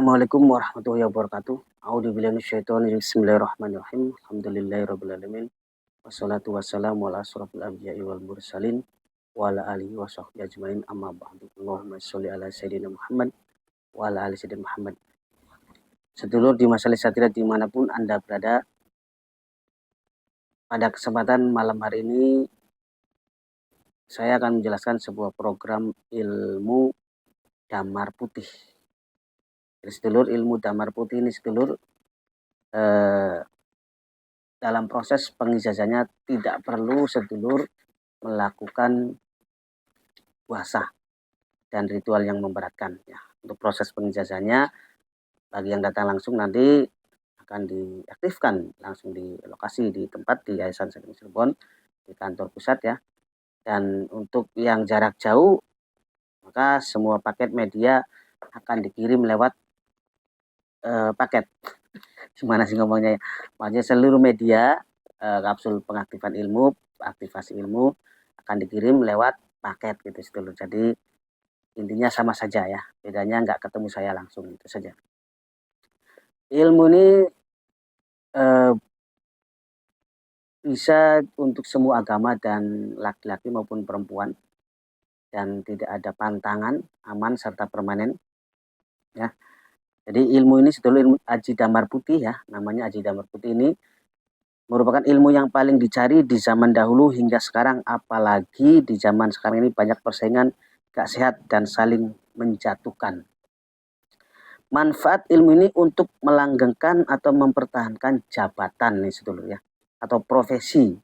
Assalamualaikum warahmatullahi wabarakatuh. A'udzubillahi minasyaitonir rajim. Bismillahirrahmanirrahim. Alhamdulillahirabbil alamin. Wassalatu wassalamu ala asrofil anbiya'i wal mursalin wa ala alihi wa sahbihi ajmain amma ba'du. Allahumma sholli ala sayyidina Muhammad wa ala ali sayyidina Muhammad. Sedulur di masalah satria dimanapun Anda berada, pada kesempatan malam hari ini saya akan menjelaskan sebuah program ilmu damar putih. Jadi sedulur, ilmu damar putih ini sedulur dalam proses pengijazahnya tidak perlu sedulur melakukan puasa dan ritual yang memberatkan ya. Untuk proses pengijazahnya bagi yang datang langsung nanti akan diaktifkan langsung di lokasi di tempat di Yayasan Saking Cirebon di kantor pusat ya. Dan untuk yang jarak jauh maka semua paket media akan dikirim lewat paket. Gimana sih ngomongnya ya? Maksudnya seluruh media kapsul pengaktifan ilmu, aktivasi ilmu akan dikirim lewat paket gitu sedulur. Jadi intinya sama saja ya, bedanya nggak ketemu saya langsung, itu saja. Ilmu ini bisa untuk semua agama dan laki-laki maupun perempuan, dan tidak ada pantangan, aman serta permanen ya. Jadi ilmu ini sedulur, ilmu Aji Damar Putih ya, namanya Aji Damar Putih ini merupakan ilmu yang paling dicari di zaman dahulu hingga sekarang, apalagi di zaman sekarang ini banyak persaingan gak sehat dan saling menjatuhkan. Manfaat ilmu ini untuk melanggengkan atau mempertahankan jabatan nih sedulur ya, atau profesi,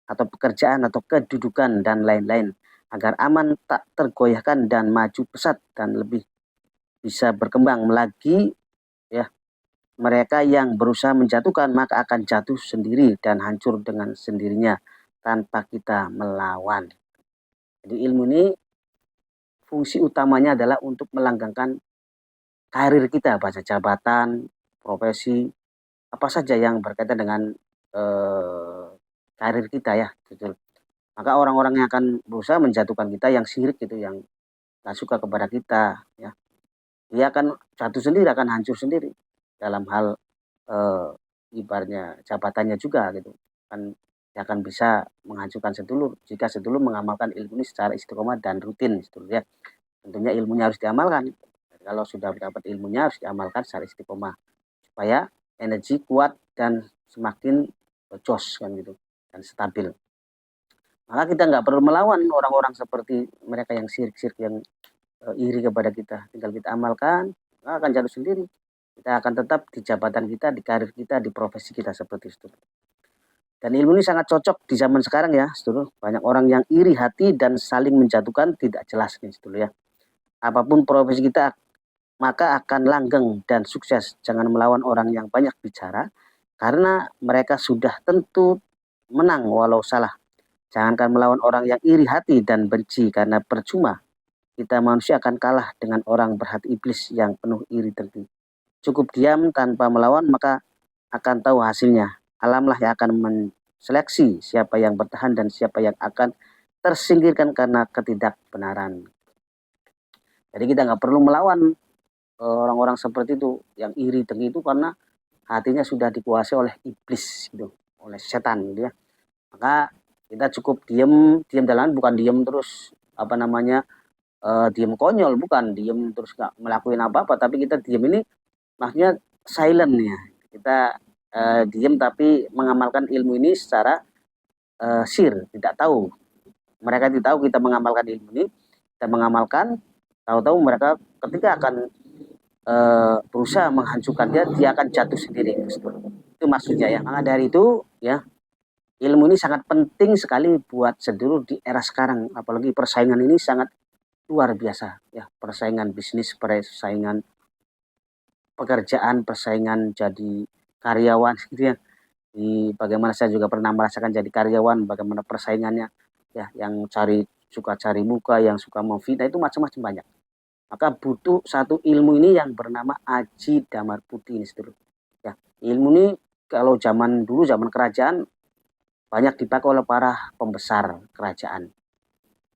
atau pekerjaan, atau kedudukan dan lain-lain, agar aman, tak tergoyahkan dan maju pesat dan lebih bisa berkembang lagi ya. Mereka yang berusaha menjatuhkan maka akan jatuh sendiri dan hancur dengan sendirinya tanpa kita melawan. Jadi ilmu ini fungsi utamanya adalah untuk melanggengkan karir kita, bahasa jabatan, profesi, apa saja yang berkaitan dengan karir kita ya. Gitu. Maka orang-orang yang akan berusaha menjatuhkan kita, yang syirik gitu, yang gak suka kepada kita ya, dia akan jatuh sendiri, akan hancur sendiri dalam hal ibaratnya jabatannya juga gitu kan. Dia akan bisa menghancurkan sedulur jika sedulur mengamalkan ilmu ini secara istiqomah dan rutin sedulur ya. Tentunya ilmunya harus diamalkan. Kalau sudah dapat ilmunya harus diamalkan secara istiqomah supaya energi kuat dan semakin jos kan gitu dan stabil. Maka kita nggak perlu melawan orang-orang seperti mereka yang syirik-syirik, yang iri kepada kita. Tinggal kita amalkan, maka akan jatuh sendiri. Kita akan tetap di jabatan kita, di karir kita, di profesi kita seperti itu. Dan ilmu ini sangat cocok di zaman sekarang ya, sedulur. Banyak orang yang iri hati dan saling menjatuhkan, tidak jelas nih, sedulur ya. Apapun profesi kita, maka akan langgeng dan sukses. Jangan melawan orang yang banyak bicara, karena mereka sudah tentu menang walau salah. Jangankan melawan orang yang iri hati dan benci, karena percuma. Kita manusia akan kalah dengan orang berhati iblis yang penuh iri dengki. Cukup diam tanpa melawan, maka akan tahu hasilnya. Alamlah yang akan menseleksi siapa yang bertahan dan siapa yang akan tersingkirkan karena ketidakbenaran. Jadi kita nggak perlu melawan orang-orang seperti itu, yang iri dengki itu, karena hatinya sudah dikuasai oleh iblis gitu, oleh setan gitu ya. Maka kita cukup diam dalam, bukan diam terus apa namanya, diem konyol, bukan diem terus nggak melakukan apa-apa, tapi kita diem ini maksudnya silent ya. Kita diem tapi mengamalkan ilmu ini secara sir, tidak tahu. Mereka tidak tahu kita mengamalkan ilmu ini, kita mengamalkan, tahu-tahu mereka ketika akan berusaha menghancurkan dia akan jatuh sendiri. Itu maksudnya ya. Maka dari itu ya, ilmu ini sangat penting sekali buat sedulur di era sekarang, apalagi persaingan ini sangat luar biasa ya. Persaingan bisnis, persaingan pekerjaan, persaingan jadi karyawan gitu ya. Bagaimana saya juga pernah merasakan jadi karyawan, bagaimana persaingannya ya, yang suka cari muka, yang suka memfitnah, itu macam-macam banyak. Maka butuh satu ilmu ini yang bernama Aji Damar Putih ini sedulur ya. Ilmu ini kalau zaman dulu, zaman kerajaan, banyak dipakai oleh para pembesar kerajaan.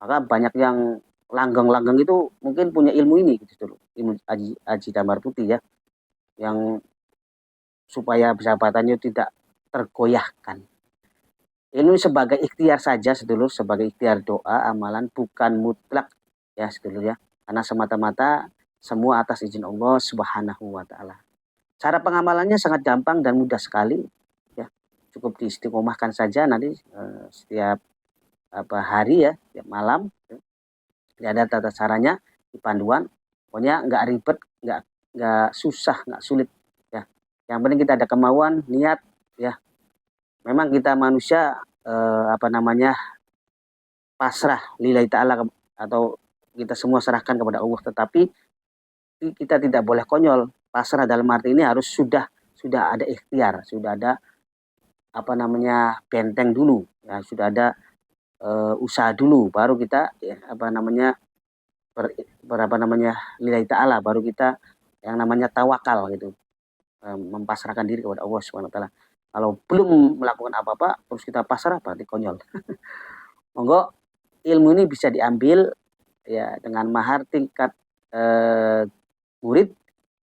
Maka banyak yang langgeng-langgeng itu mungkin punya ilmu ini gitu dulu, ilmu Aji Damar Putih ya. yang supaya jabatannya tidak tergoyahkan. Ini sebagai ikhtiar saja sedulur, sebagai ikhtiar doa, amalan, bukan mutlak ya sedulur ya. Karena semata-mata semua atas izin Allah Subhanahu wa taala. Cara pengamalannya sangat gampang dan mudah sekali ya. Cukup diistiqomahkan saja nanti setiap hari ya, setiap malam. Ya. Ada tata caranya di panduan. Pokoknya nggak ribet, nggak susah, nggak sulit ya. Yang penting kita ada kemauan, niat ya. Memang kita manusia pasrah lillahi ta'ala atau kita semua serahkan kepada Allah, tetapi kita tidak boleh konyol. Pasrah dalam arti ini harus sudah ada ikhtiar, sudah ada benteng dulu ya, sudah ada usaha dulu, baru kita ya, lillahi ta'ala, baru kita yang namanya tawakal gitu, mempasrahkan diri kepada Allah Subhanahu wa taala. Kalau belum melakukan apa-apa terus kita pasrah, berarti konyol. Monggo ilmu ini bisa diambil ya dengan mahar tingkat murid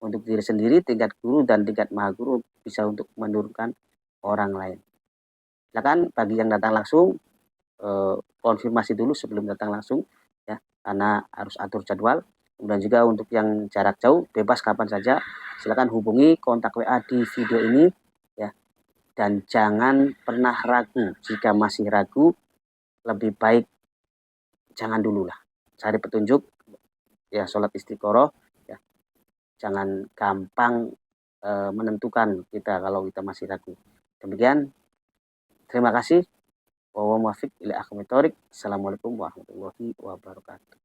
untuk diri sendiri, tingkat guru dan tingkat maha guru bisa untuk menurunkan orang lain. Silakan bagi yang datang langsung konfirmasi dulu sebelum datang langsung ya, karena harus atur jadwal. Kemudian juga untuk yang jarak jauh bebas kapan saja silakan hubungi kontak WA di video ini ya. Dan jangan pernah ragu. Jika masih ragu, lebih baik jangan dulu lah. Cari petunjuk ya, sholat istiqoroh ya. Jangan gampang menentukan kita kalau kita masih ragu. Demikian, terima kasih. Assalamualaikum warahmatullahi wabarakatuh.